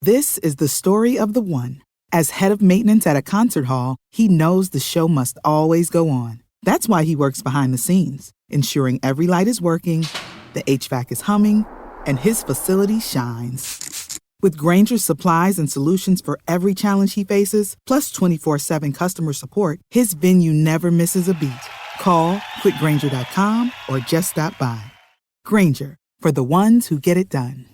This is the story of the one. As head of maintenance at a concert hall, he knows the show must always go on. That's why he works behind the scenes, ensuring every light is working, the HVAC is humming, and his facility shines. With Grainger's supplies and solutions for every challenge he faces, plus 24/7 customer support, his venue never misses a beat. Call quickgrainger.com or just stop by. Grainger, for the ones who get it done.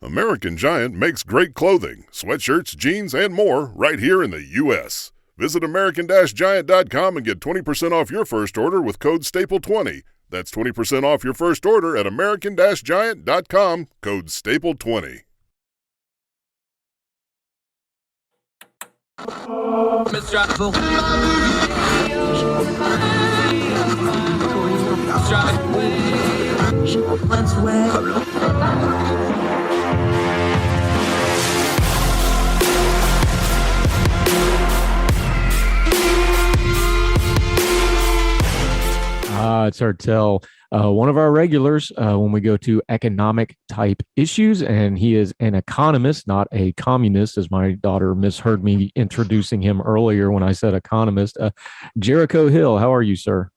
American Giant makes great clothing, sweatshirts, jeans, and more right here in the U.S. Visit American-Giant.com and get 20% off your first order with code STAPLE20. That's 20% off your first order at American-Giant.com, code STAPLE20. It's Hartel, one of our regulars when we go to economic type issues, and he is an economist, not a communist, as my daughter misheard me introducing him earlier when I said economist. Jericho Hill, how are you, sir?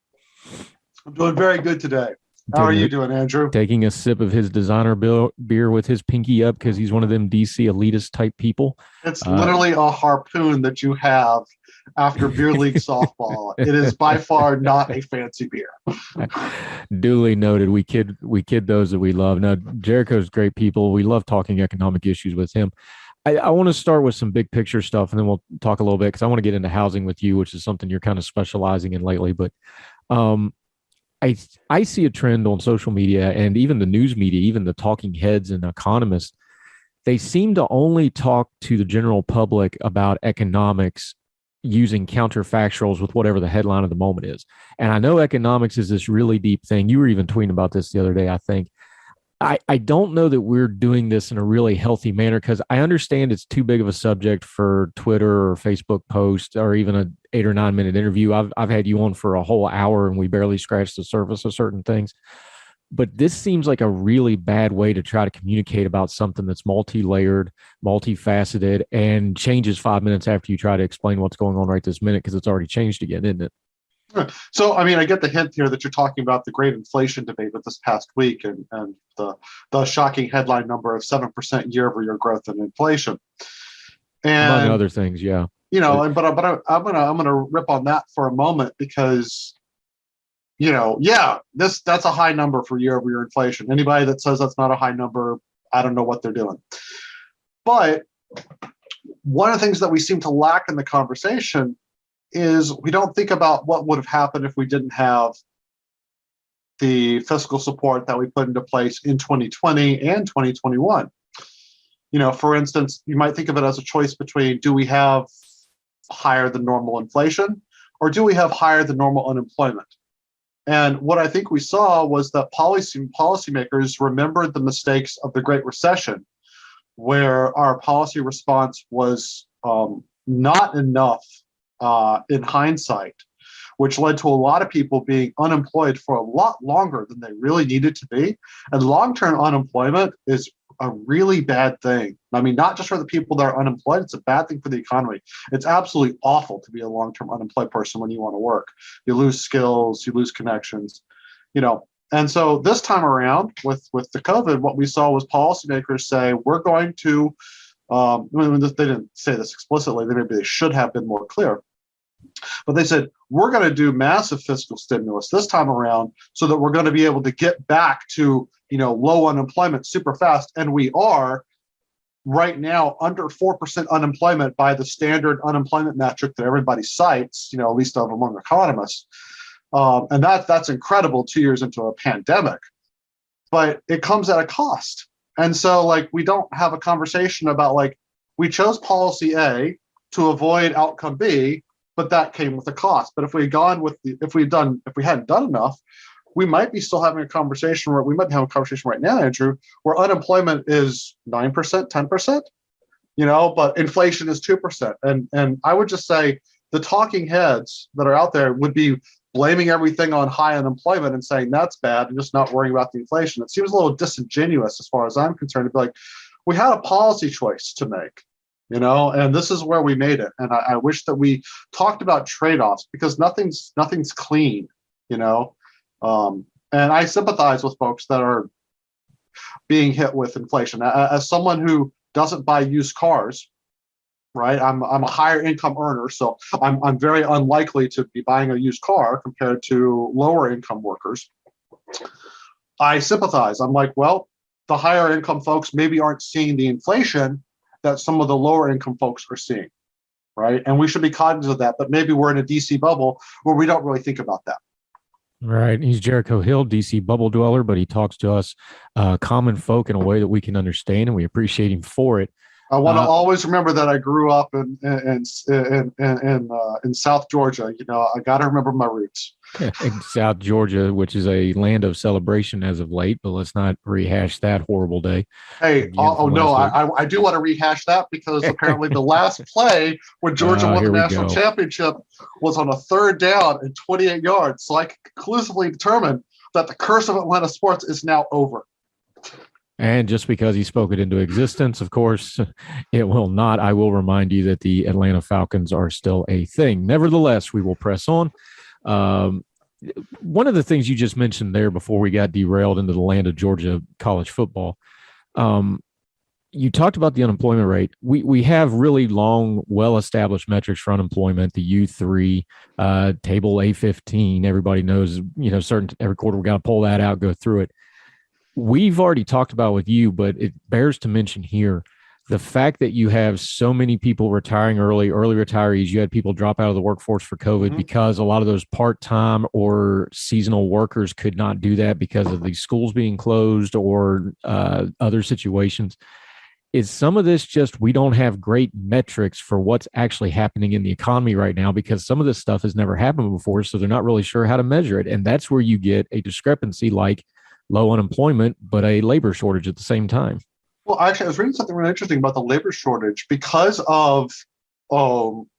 I'm doing very good today. How are you doing, Andrew? Taking a sip of his designer beer with his pinky up because he's one of them DC elitist type people. It's literally a harpoon that you have after beer league softball. It is by far not a fancy beer. Duly noted. We kid those that we love. Now, Jericho's great people. We love talking economic issues with him. I want to start with some big picture stuff, and then we'll talk a little bit because I want to get into housing with you, which is something you're kind of specializing in lately. But I see a trend on social media and even the news media, even the talking heads and economists. They seem to only talk to the general public about economics using counterfactuals with whatever the headline of the moment is. And I know economics is this really deep thing. You were even tweeting about this the other day, I think. I don't know that we're doing this in a really healthy manner because I understand it's too big of a subject for Twitter or Facebook post or even an 8 or 9 minute interview. I've had you on for a whole hour and we barely scratched the surface of certain things. But this seems like a really bad way to try to communicate about something that's multi-layered, multifaceted, and changes 5 minutes after you try to explain what's going on right this minute because it's already changed again, isn't it? So, I mean, I get the hint here that you're talking about the great inflation debate of this past week and the shocking headline number of 7% year-over-year growth in inflation. And, among other things, yeah. You know, but I'm gonna rip on that for a moment because, you know, that's a high number for year-over-year inflation. Anybody that says that's not a high number, I don't know what they're doing. But one of the things that we seem to lack in the conversation is we don't think about what would have happened if we didn't have the fiscal support that we put into place in 2020 and 2021. You know, for instance, you might think of it as a choice between do we have higher than normal inflation or do we have higher than normal unemployment? And what I think we saw was that policymakers remembered the mistakes of the Great Recession, where our policy response was not enough in hindsight, which led to a lot of people being unemployed for a lot longer than they really needed to be. And long-term unemployment is a really bad thing. I mean, not just for the people that are unemployed, it's a bad thing for the economy. It's absolutely awful to be a long-term unemployed person when you want to work. You lose skills, you lose connections, you know. And so this time around with the COVID, what we saw was policymakers say, we're going to, they didn't say this explicitly, maybe they should have been more clear. But they said, we're going to do massive fiscal stimulus this time around so that we're going to be able to get back to, you know, low unemployment super fast. And we are right now under 4% unemployment by the standard unemployment metric that everybody cites, you know, at least among economists. And that's incredible 2 years into a pandemic. But it comes at a cost. And so, like, we don't have a conversation about, like, we chose policy A to avoid outcome B, but that came with a cost. But if we hadn't done enough, we might be still having a conversation where we might be having a conversation right now, Andrew, where unemployment is 9%, 10%, you know, but inflation is 2%. And I would just say the talking heads that are out there would be blaming everything on high unemployment and saying that's bad and just not worrying about the inflation. It seems a little disingenuous as far as I'm concerned to be like, we had a policy choice to make, and this is where we made it. And I wish that we talked about trade-offs, because nothing's clean, and I sympathize with folks that are being hit with inflation. As someone who doesn't buy used cars, right? I'm a higher income earner, so I'm very unlikely to be buying a used car compared to lower income workers. I sympathize. I'm like, well, the higher income folks maybe aren't seeing the inflation that some of the lower income folks are seeing, right? And we should be cognizant of that, but maybe we're in a DC bubble where we don't really think about that. Right. He's Jericho Hill, DC bubble dweller, but he talks to us common folk in a way that we can understand, and we appreciate him for it. I want to always remember that I grew up in South Georgia. I got to remember my roots. In South Georgia, which is a land of celebration as of late, but let's not rehash that horrible day. Hey, no, I do want to rehash that, because apparently the last play when Georgia won the national championship was on a 3rd down and 28 yards. So I can conclusively determine that the curse of Atlanta sports is now over. And just because he spoke it into existence, of course, it will not. I will remind you that the Atlanta Falcons are still a thing. Nevertheless, we will press on. One of the things you just mentioned there before we got derailed into the land of Georgia college football, you talked about the unemployment rate. We have really long, well-established metrics for unemployment, the U3, table A15. Everybody knows, every quarter we got to pull that out, go through it. We've already talked about with you, but it bears to mention here the fact that you have so many people retiring early retirees. You had people drop out of the workforce for COVID because a lot of those part-time or seasonal workers could not do that because of the schools being closed or other situations. Is some of this just we don't have great metrics for what's actually happening in the economy right now, because some of this stuff has never happened before, so they're not really sure how to measure it. And that's where you get a discrepancy like low unemployment, but a labor shortage at the same time. Well, actually, I was reading something really interesting about the labor shortage because of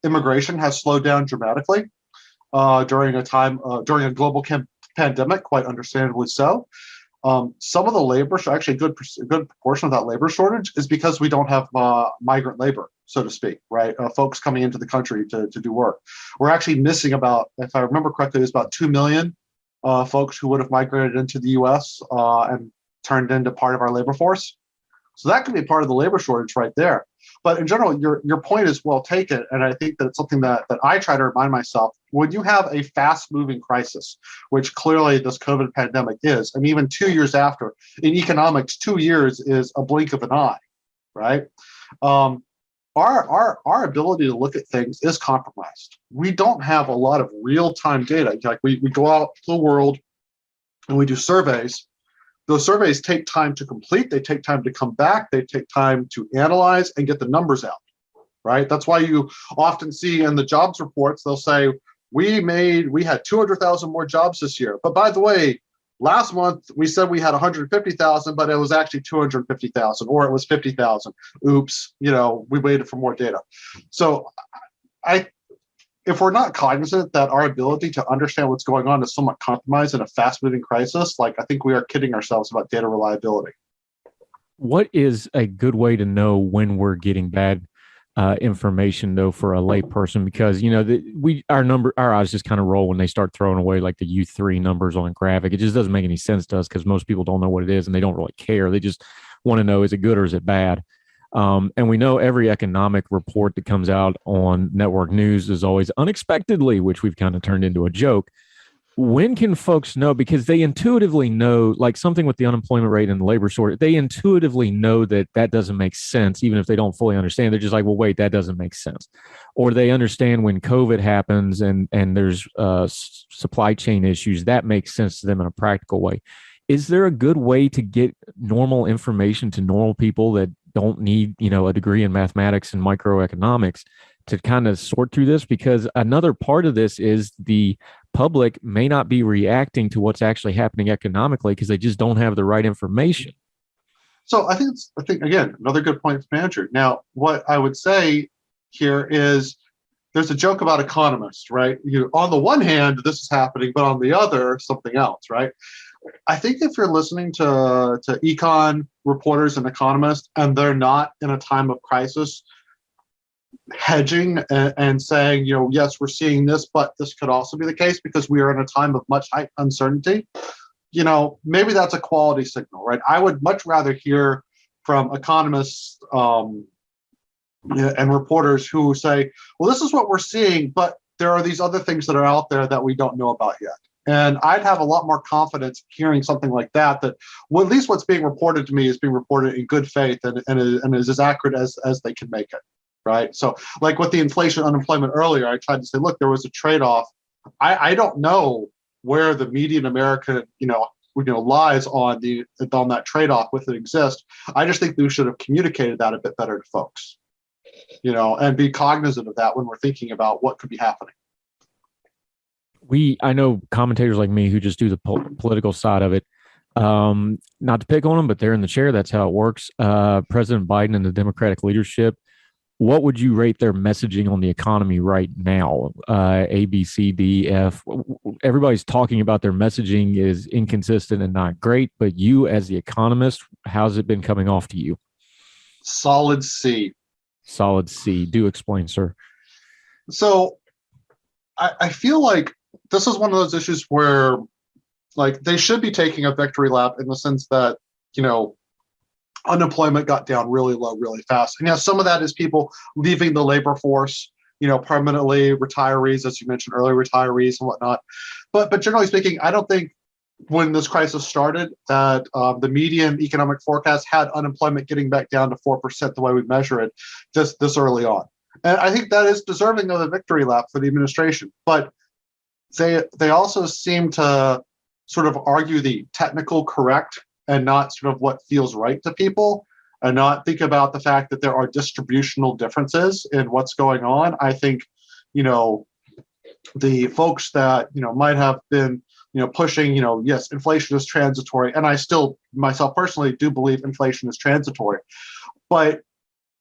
immigration has slowed down dramatically during a global pandemic, quite understandably so. Some of the labor, actually a good proportion of that labor shortage is because we don't have migrant labor, so to speak, right? Folks coming into the country to do work. We're actually missing about, if I remember correctly, it's about 2 million folks who would have migrated into the U.S. And turned into part of our labor force. So that could be part of the labor shortage right there. But in general, your point is well taken. And I think that it's something that I try to remind myself. When you have a fast-moving crisis, which clearly this COVID pandemic is, and even 2 years after, in economics, 2 years is a blink of an eye, right? Our ability to look at things is compromised. We don't have a lot of real-time data. Like we go out to the world and we do surveys. Those surveys take time to complete. They take time to come back. They take time to analyze and get the numbers out, right? That's why you often see in the jobs reports, they'll say, we had 200,000 more jobs this year. But by the way, last month we said we had 150,000, but it was actually 250,000, or it was 50,000. Oops, we waited for more data. So if we're not cognizant that our ability to understand what's going on is somewhat compromised in a fast-moving crisis, I think we are kidding ourselves about data reliability. What is a good way to know when we're getting bad information, though, for a layperson? Because our eyes just kind of roll when they start throwing away like the U3 numbers on a graphic. It just doesn't make any sense to us because most people don't know what it is and they don't really care. They just want to know, is it good or is it bad? And we know every economic report that comes out on network news is always unexpectedly, which we've kind of turned into a joke. When can folks know? Because they intuitively know, like something with the unemployment rate and the labor shortage, they intuitively know that doesn't make sense, even if they don't fully understand. They're just like, well, wait, that doesn't make sense. Or they understand when COVID happens and there's supply chain issues, that makes sense to them in a practical way. Is there a good way to get normal information to normal people that don't need, a degree in mathematics and microeconomics to kind of sort through this? Because another part of this is the public may not be reacting to what's actually happening economically because they just don't have the right information. So I think again, another good point from Andrew. Now, what I would say here is there's a joke about economists, right? On the one hand, this is happening, but on the other, something else, right? I think if you're listening to econ reporters and economists, and they're not in a time of crisis, hedging and saying, yes, we're seeing this, but this could also be the case because we are in a time of much uncertainty. Maybe that's a quality signal, right? I would much rather hear from economists and reporters who say, well, this is what we're seeing, but there are these other things that are out there that we don't know about yet. And I'd have a lot more confidence hearing something like that, at least what's being reported to me is being reported in good faith and is as accurate as they can make it, right? So like with the inflation unemployment earlier, I tried to say, look, there was a trade-off. I don't know where the median American, lies on that trade-off with it exists. I just think we should have communicated that a bit better to folks, and be cognizant of that when we're thinking about what could be happening. I know commentators like me who just do the political side of it. Not to pick on them, but they're in the chair. That's how it works. President Biden and the Democratic leadership, what would you rate their messaging on the economy right now? A, B, C, D, F. Everybody's talking about their messaging is inconsistent and not great, but you as the economist, how's it been coming off to you? Solid C. Solid C. Do explain, sir. So I feel like this is one of those issues where like they should be taking a victory lap in the sense that, unemployment got down really low, really fast. And some of that is people leaving the labor force, permanently, retirees, as you mentioned earlier, retirees and whatnot. But generally speaking, I don't think when this crisis started that the median economic forecast had unemployment getting back down to 4% the way we measure it this early on. And I think that is deserving of a victory lap for the administration. But they also seem to sort of argue the technical correct and not sort of what feels right to people, and not think about the fact that there are distributional differences in what's going on. I think, the folks that, might have been, pushing, yes, inflation is transitory. And I still, myself personally, do believe inflation is transitory. But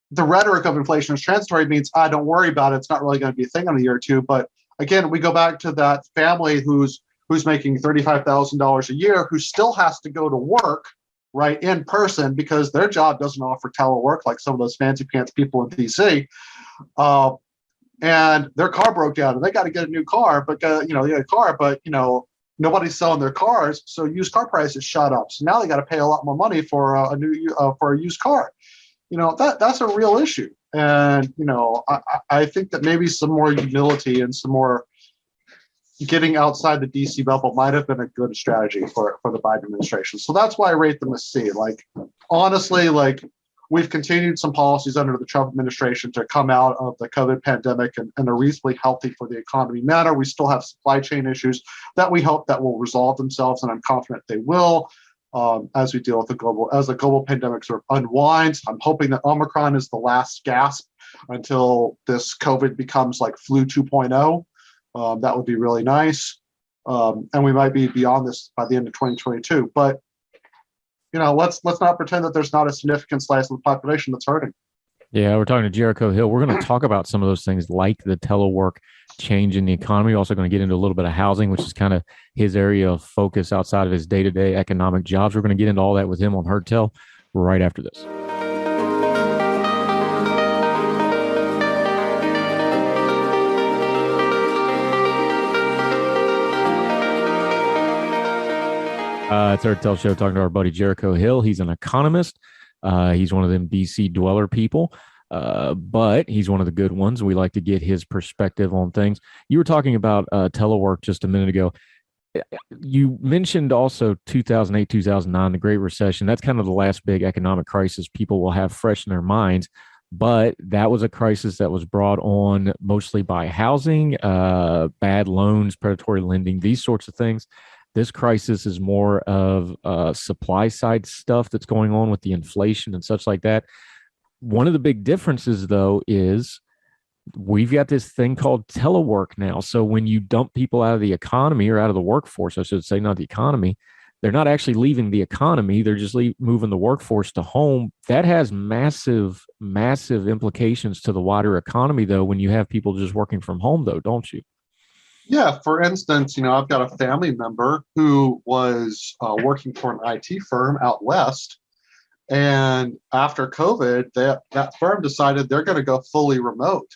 the rhetoric of inflation is transitory means, don't worry about it. It's not really going to be a thing in a year or two. But again, we go back to that family who's making $35,000 a year, who still has to go to work, right, in person because their job doesn't offer telework like some of those fancy pants people in DC. And their car broke down and they got to get a new car, but they got a car, but nobody's selling their cars, so used car prices shot up. So now they got to pay a lot more money for a used car. That's a real issue. And I think that maybe some more humility and some more getting outside the DC bubble might have been a good strategy for the Biden administration. So that's why I rate them as C. Like, honestly, like we've continued some policies under the Trump administration to come out of the COVID pandemic in a reasonably healthy for the economy manner. We still have supply chain issues that we hope that will resolve themselves, and I'm confident they will as we deal with the global pandemic sort of unwinds. I'm hoping that Omicron is the last gasp until this COVID becomes like flu 2.0. That would be really nice. And we might be beyond this by the end of 2022. But, let's not pretend that there's not a significant slice of the population that's hurting. Yeah, we're talking to Jericho Hill. We're going to talk about some of those things like the telework change in the economy. We're also going to get into a little bit of housing, which is kind of his area of focus outside of his day-to-day economic jobs. We're going to get into all that with him on Heard Tell right after this. It's our Tell Show talking to our buddy Jericho Hill. He's an economist. He's one of them DC dweller people, but he's one of the good ones. We like to get his perspective on things. You were talking about telework just a minute ago. You mentioned also 2008, 2009, the Great Recession. That's kind of the last big economic crisis people will have fresh in their minds. But that was a crisis that was brought on mostly by housing, bad loans, predatory lending, these sorts of things. This crisis is more of supply side stuff that's going on with the inflation and such like that. One of the big differences, though, is we've got this thing called telework now. So when you dump people out of the economy or out of the workforce, I should say, not the economy, they're not actually leaving the economy. They're just moving the workforce to home. That has massive, massive implications to the wider economy, though, when you have people just working from home, though, don't you? Yeah, for instance, I've got a family member who was working for an IT firm out west. And after COVID, that firm decided they're going to go fully remote.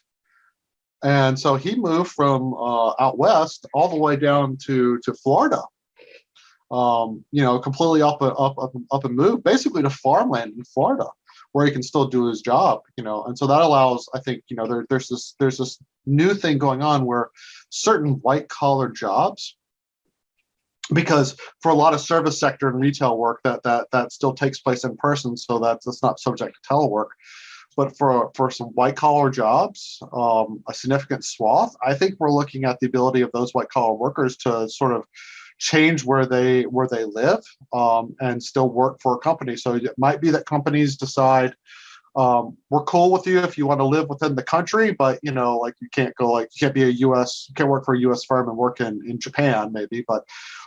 And so he moved from out west all the way down to Florida, completely up and moved basically to farmland in Florida where he can still do his job, and so that allows, I think, there's this new thing going on where certain white collar jobs, because for a lot of service sector and retail work that still takes place in person, so that's not subject to telework. But for some white collar jobs, a significant swath, I think we're looking at the ability of those white collar workers to sort of change where they live, and still work for a company. So it might be that companies decide, we're cool with you if you want to live within the country, but like you can't work for a US firm and work in Japan maybe,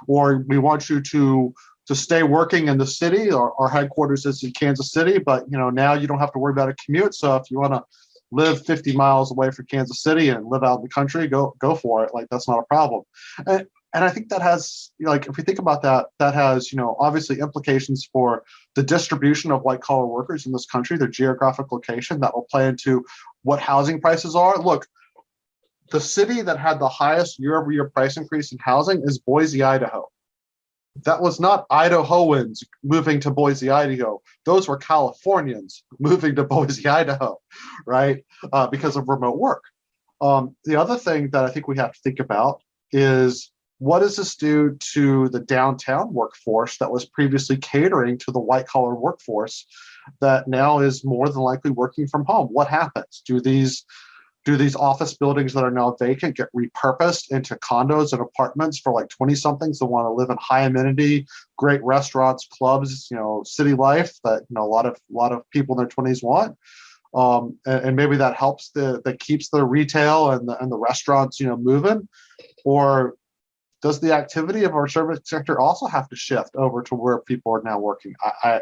or we want you to stay working in the city. Our headquarters is in Kansas City, but now you don't have to worry about a commute. So if you want to live 50 miles away from Kansas City and live out in the country, go for it. Like, that's not a problem. And I think that has, if we think about that, that has, obviously implications for the distribution of white collar workers in this country, their geographic location. That will play into what housing prices are. Look, the city that had the highest year-over-year price increase in housing is Boise, Idaho. That was not Idahoans moving to Boise, Idaho. Those were Californians moving to Boise, Idaho, right? Because of remote work. The other thing that I think we have to think about is, what does this do to the downtown workforce that was previously catering to the white collar workforce that now is more than likely working from home? What happens? Do these office buildings that are now vacant get repurposed into condos and apartments for like 20-somethings that want to live in high amenity, great restaurants, clubs, city life that a lot of people in their 20s want? And maybe that helps that keeps the retail and the restaurants moving. Or does the activity of our service sector also have to shift over to where people are now working?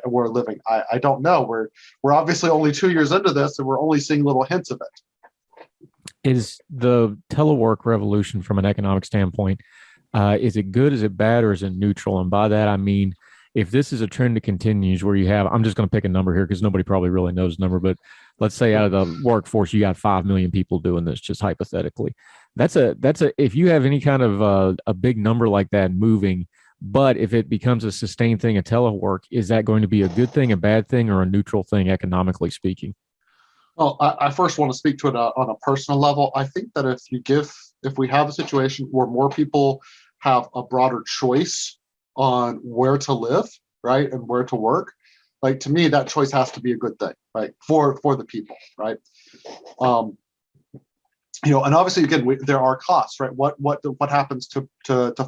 We're living. I don't know. We're obviously only 2 years into this, and we're only seeing little hints of it. Is the telework revolution, from an economic standpoint, is it good, is it bad, or is it neutral? And by that, I mean, if this is a trend that continues where you have, I'm just going to pick a number here because nobody probably really knows the number, but let's say out of the workforce, you got 5 million people doing this, just hypothetically. If you have any kind of a big number like that moving, but if it becomes a sustained thing of telework, is that going to be a good thing, a bad thing, or a neutral thing, economically speaking? Well, I first want to speak to it on a personal level. I think that if we have a situation where more people have a broader choice on where to live, right, and where to work, like, to me, that choice has to be a good thing, right, for the people, right. And obviously, again, there are costs, right? What happens to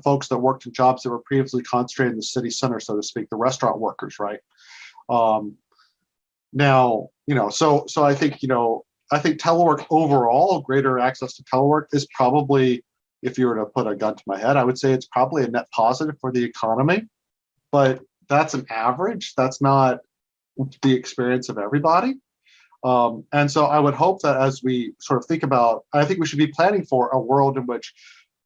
folks that worked in jobs that were previously concentrated in the city center, so to speak, the restaurant workers, right? Now, so I think telework overall, greater access to telework is probably, if you were to put a gun to my head, I would say it's probably a net positive for the economy, but that's an average. That's not the experience of everybody. And so I would hope that as we sort of think about, I think we should be planning for a world in which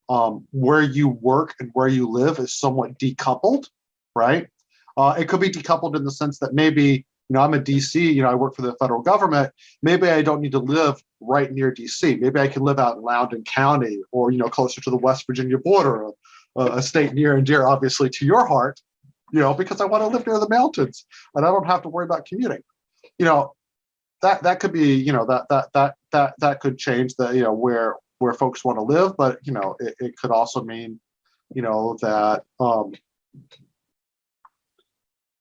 where you work and where you live is somewhat decoupled, right? It could be decoupled in the sense that maybe, I'm a DC, I work for the federal government. Maybe I don't need to live right near DC. Maybe I can live out in Loudoun County or, closer to the West Virginia border, a state near and dear, obviously, to your heart, because I want to live near the mountains and I don't have to worry about commuting. That could be, that could change the, where folks want to live, but, it could also mean,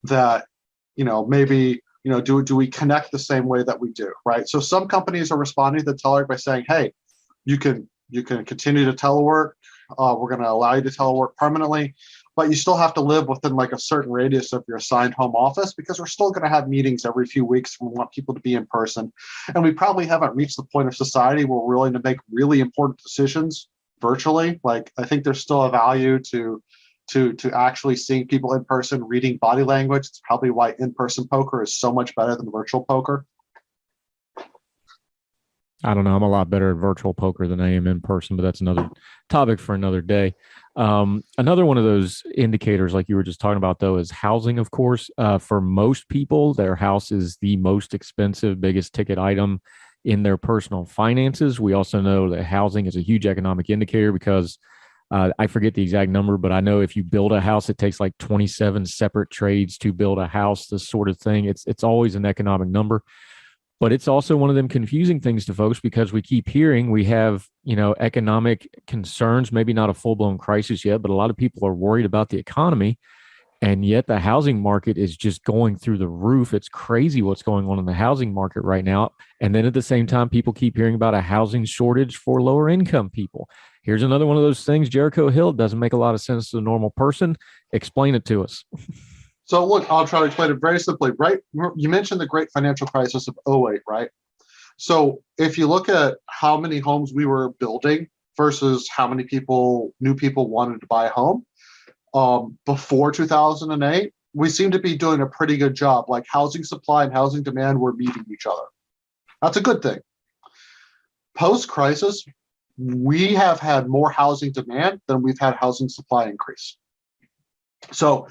that maybe, do we connect the same way that we do, right? So some companies are responding to the telework by saying, hey, you can continue to telework. We're going to allow you to telework permanently, but you still have to live within like a certain radius of your assigned home office, because we're still going to have meetings every few weeks. We want people to be in person. And we probably haven't reached the point of society where we're willing to make really important decisions virtually. Like, I think there's still a value to to actually seeing people in person, reading body language. It's probably why in-person poker is so much better than virtual poker. I don't know. I'm a lot better at virtual poker than I am in person, but that's another topic for another day. Another one of those indicators, like you were just talking about, though, is housing, of course. For most people, their house is the most expensive, biggest ticket item in their personal finances. We also know that housing is a huge economic indicator because I forget the exact number, but I know if you build a house, it takes like 27 separate trades to build a house, this sort of thing. It's always an economic number. But it's also one of them confusing things to folks because we keep hearing we have, economic concerns, maybe not a full-blown crisis yet, but a lot of people are worried about the economy. And yet the housing market is just going through the roof. It's crazy what's going on in the housing market right now. And then at the same time, people keep hearing about a housing shortage for lower income people. Here's another one of those things, Jericho Hill, doesn't make a lot of sense to the normal person. Explain it to us. So look, I'll try to explain it very simply, right? You mentioned the great financial crisis of '08, right? So if you look at how many homes we were building versus how many new people wanted to buy a home before 2008, we seem to be doing a pretty good job. Like housing supply and housing demand were meeting each other. That's a good thing. Post-crisis, we have had more housing demand than we've had housing supply increase. So,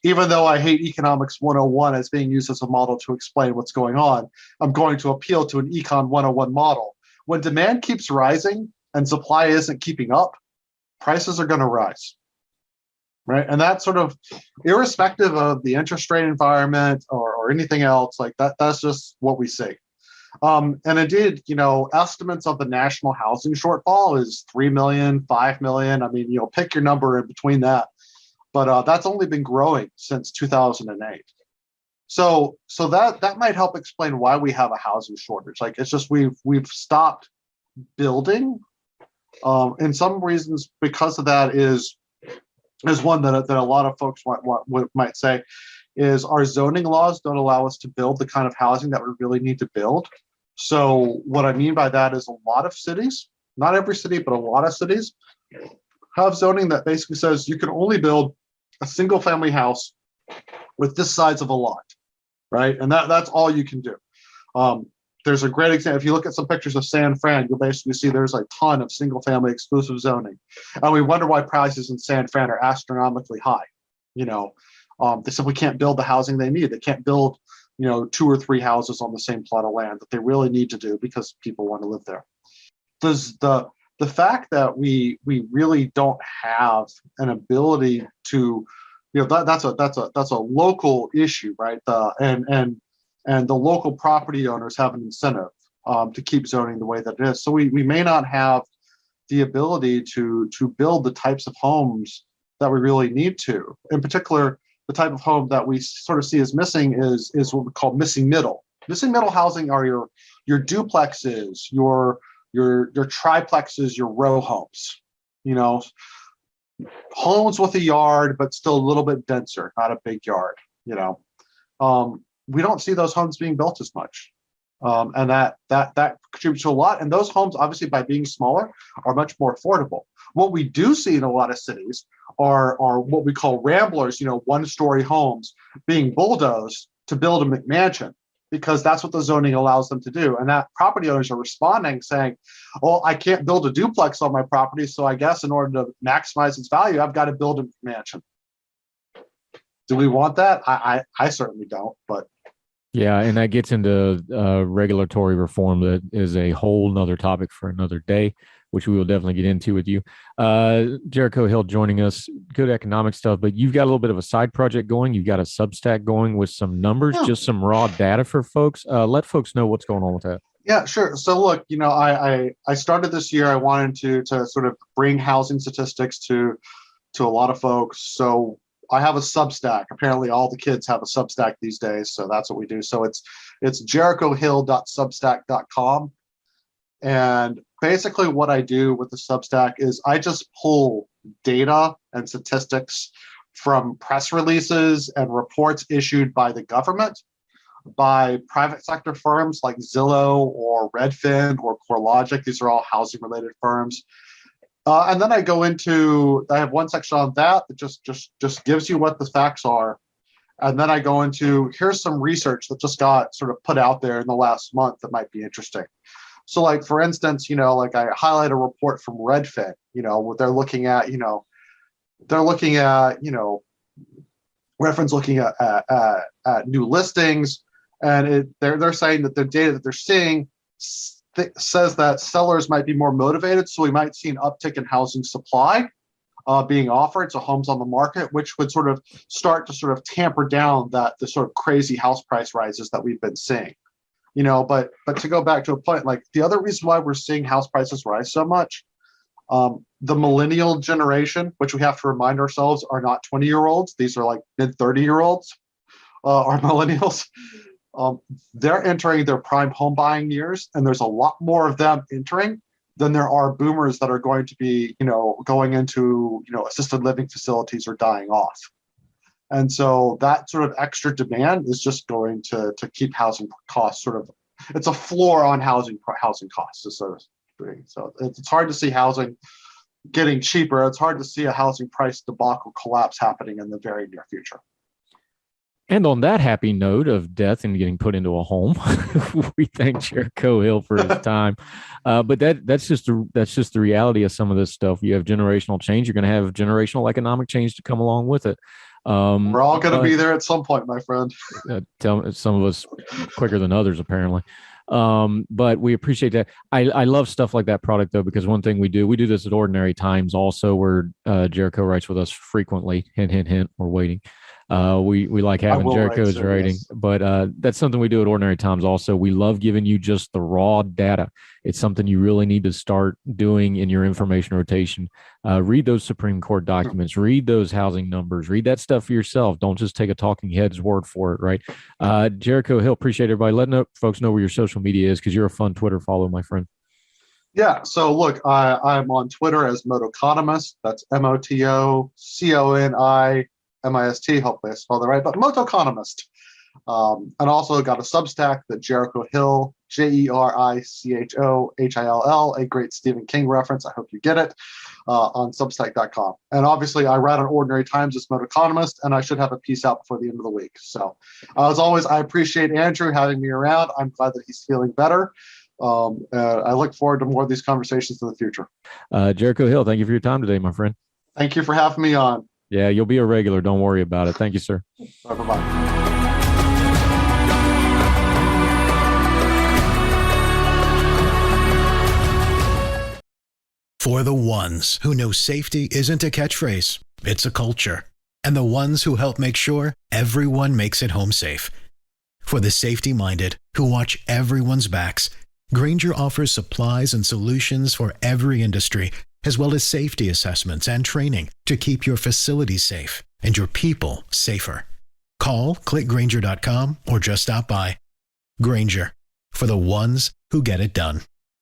even though I hate Economics 101 as being used as a model to explain what's going on, I'm going to appeal to an Econ 101 model. When demand keeps rising and supply isn't keeping up, prices are going to rise, right? And that's sort of irrespective of the interest rate environment or anything else like that. That's just what we see. And indeed, estimates of the national housing shortfall is 3 million, 5 million. I mean, pick your number in between that. But that's only been growing since 2008. So that might help explain why we have a housing shortage. Like it's just we've stopped building. And some reasons because of that is one that a lot of folks might say is our zoning laws don't allow us to build the kind of housing that we really need to build. So what I mean by that is a lot of cities, not every city, but a lot of cities have zoning that basically says you can only build a single family house with this size of a lot, right? And that's all you can do. There's a great example. If you look at some pictures of San Fran, you'll basically see there's a ton of single family exclusive zoning. And we wonder why prices in San Fran are astronomically high. They simply can't build the housing they need. They can't build, 2 or 3 houses on the same plot of land that they really need to do because people want to live there. Does the fact that we really don't have an ability to, that's a local issue, right? And the local property owners have an incentive to keep zoning the way that it is. So we may not have the ability to build the types of homes that we really need to. In particular, the type of home that we sort of see as missing is what we call missing middle. Missing middle housing are your duplexes, your triplexes, your row homes, homes with a yard, but still a little bit denser, not a big yard, we don't see those homes being built as much. And that contributes to a lot. And those homes, obviously, by being smaller, are much more affordable. What we do see in a lot of cities are what we call ramblers, 1-story homes being bulldozed to build a McMansion, because that's what the zoning allows them to do. And that property owners are responding saying, well, I can't build a duplex on my property, so I guess in order to maximize its value, I've got to build a mansion. Do we want that? I certainly don't, but. Yeah, and that gets into regulatory reform that is a whole nother topic for another day, which we will definitely get into with you. Jericho Hill joining us, good economic stuff, but you've got a little bit of a side project going. You've got a Substack going with some numbers, just some raw data for folks. Let folks know what's going on with that. Yeah, sure. So look, I started this year. I wanted to sort of bring housing statistics to a lot of folks. So I have a Substack. Apparently all the kids have a Substack these days. So that's what we do. So it's jerichohill.substack.com. And basically what I do with the Substack is I just pull data and statistics from press releases and reports issued by the government, by private sector firms like Zillow or Redfin or CoreLogic. These are all housing related firms. And then I have one section on that just gives you what the facts are. And then I go into, here's some research that just got sort of put out there in the last month that might be interesting. So like, for instance, like I highlight a report from Redfin, what they're looking at, Redfin's looking at new listings, and they're saying that the data that they're seeing says that sellers might be more motivated. So we might see an uptick in housing supply being offered, so homes on the market, which would sort of start to sort of tamper down the sort of crazy house price rises that we've been seeing. But to go back to a point, like the other reason why we're seeing house prices rise so much, the millennial generation, which we have to remind ourselves are not 20-year-olds, these are like mid 30-year-olds, are millennials. They're entering their prime home buying years, and there's a lot more of them entering than there are boomers that are going to be, going into, assisted living facilities or dying off. And so that sort of extra demand is just going to keep housing costs it's a floor on housing costs. So it's hard to see housing getting cheaper. It's hard to see a housing price debacle collapse happening in the very near future. And on that happy note of death and getting put into a home, we thank Jericho Hill for his time. But that's just the reality of some of this stuff. You have generational change. You're going to have generational economic change to come along with it. We're all going to be there at some point, my friend. Tell some of us quicker than others, apparently. But we appreciate that. I love stuff like that product, though, because one thing we do this at Ordinary Times also, where Jericho writes with us frequently. Hint, hint, hint. We're waiting. We like having Jericho's writing, yes. But that's something we do at Ordinary Times also. We love giving you just the raw data. It's something you really need to start doing in your information rotation. Read those Supreme Court documents, read those housing numbers, read that stuff for yourself. Don't just take a talking head's word for it, right? Jericho Hill, appreciate everybody letting folks know where your social media is, because you're a fun Twitter follow, my friend. Yeah, so look, I'm on Twitter as Motoconomist. That's MOTOCONI. MIST, hopefully I spelled that right, but Motoconomist. And also got a Substack, the Jericho Hill, JERICHOHILL, a great Stephen King reference. I hope you get it, on Substack.com. And obviously, I write on Ordinary Times as Motoconomist, and I should have a piece out before the end of the week. So, as always, I appreciate Andrew having me around. I'm glad that he's feeling better. I look forward to more of these conversations in the future. Jericho Hill, thank you for your time today, my friend. Thank you for having me on. Yeah, you'll be a regular. Don't worry about it. Thank you, sir. Bye-bye. For the ones who know safety isn't a catchphrase, it's a culture. And the ones who help make sure everyone makes it home safe. For the safety-minded who watch everyone's backs, Grainger offers supplies and solutions for every industry, as well as safety assessments and training to keep your facilities safe and your people safer. Call, click Grainger.com, or just stop by. Grainger, for the ones who get it done.